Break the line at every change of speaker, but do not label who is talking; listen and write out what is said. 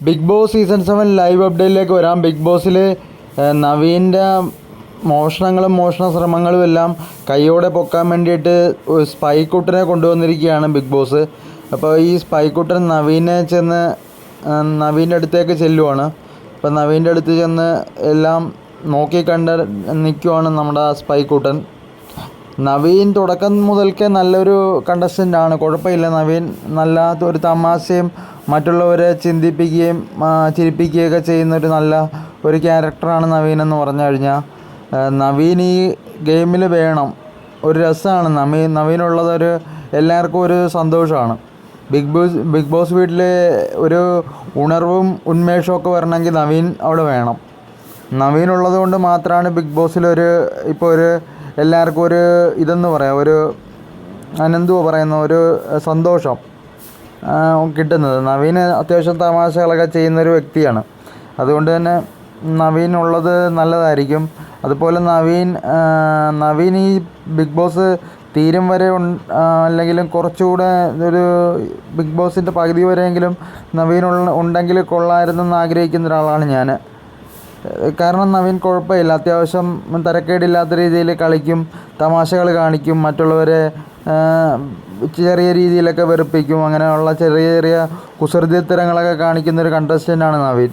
Big boss season 7 live അപ്ഡേറ്റിലേക്ക് വരാം. Big ബോസിൽ നവീൻ്റെ മോഷണങ്ങളും മോഷണ ശ്രമങ്ങളും എല്ലാം കൈയോടെ പൊക്കാൻ വേണ്ടിയിട്ട് സ്പൈക്കുട്ടനെ കൊണ്ടുവന്നിരിക്കുകയാണ് ബിഗ് ബോസ്. അപ്പോൾ ഈ സ്പൈക്കുട്ടൻ നവീൻ്റെ അടുത്തേക്ക് ചെല്ലുവാണ്. അപ്പോൾ നവീൻ്റെ അടുത്ത് ചെന്ന് എല്ലാം നോക്കിക്കണ്ട് നിൽക്കുവാണ് നമ്മുടെ സ്പൈക്കുട്ടൻ. നവീൻ തുടക്കം മുതൽക്കേ നല്ലൊരു കണ്ടസ്റ്റൻ്റാണ്, കുഴപ്പമില്ല. നവീൻ നല്ല ഒരു തമാശയും മറ്റുള്ളവരെ ചിന്തിപ്പിക്കുകയും ചിരിപ്പിക്കുകയൊക്കെ ചെയ്യുന്നൊരു നല്ല ഒരു ക്യാരക്ടറാണ് നവീൻ എന്ന് പറഞ്ഞു കഴിഞ്ഞാൽ. നവീൻ ഈ ഗെയിമിൽ വേണം, ഒരു രസമാണ് നവീനുള്ളത്. എല്ലാവർക്കും ഒരു സന്തോഷമാണ്. ബിഗ് ബോസ് വീട്ടിൽ ഒരു ഉണർവും ഉന്മേഷമൊക്കെ വരണമെങ്കിൽ നവീൻ അവിടെ വേണം. നവീനുള്ളത് കൊണ്ട് മാത്രമാണ് ബിഗ് ബോസിലൊരു എല്ലാവർക്കും ഒരു ഇതെന്ന് പറയാം, ഒരു പറയുന്ന ഒരു സന്തോഷം കിട്ടുന്നത്. നവീൻ അത്യാവശ്യം തമാശകളൊക്കെ ചെയ്യുന്നൊരു വ്യക്തിയാണ്. അതുകൊണ്ട് തന്നെ നവീൻ ഉള്ളത് നല്ലതായിരിക്കും. അതുപോലെ നവീൻ ഈ ബിഗ് ബോസ് തീരും വരെ അല്ലെങ്കിലും കുറച്ചുകൂടെ ഒരു ബിഗ് ബോസിൻ്റെ പകുതി വരെയെങ്കിലും നവീൻ ഉണ്ടെങ്കിൽ കൊള്ളാമായിരുന്നെന്ന് ആഗ്രഹിക്കുന്ന ഒരാളാണ് ഞാൻ. കാരണം നവീൻ കുഴപ്പമില്ല, അത്യാവശ്യം തരക്കേടില്ലാത്ത രീതിയിൽ കളിക്കും, തമാശകൾ കാണിക്കും, മറ്റുള്ളവരെ ചെറിയ രീതിയിലൊക്കെ വെറുപ്പിക്കും. അങ്ങനെയുള്ള ചെറിയ ചെറിയ കുസൃതിത്തരങ്ങളൊക്കെ കാണിക്കുന്നൊരു കണ്ടസ്റ്റൻ്റാണ് നവീൻ.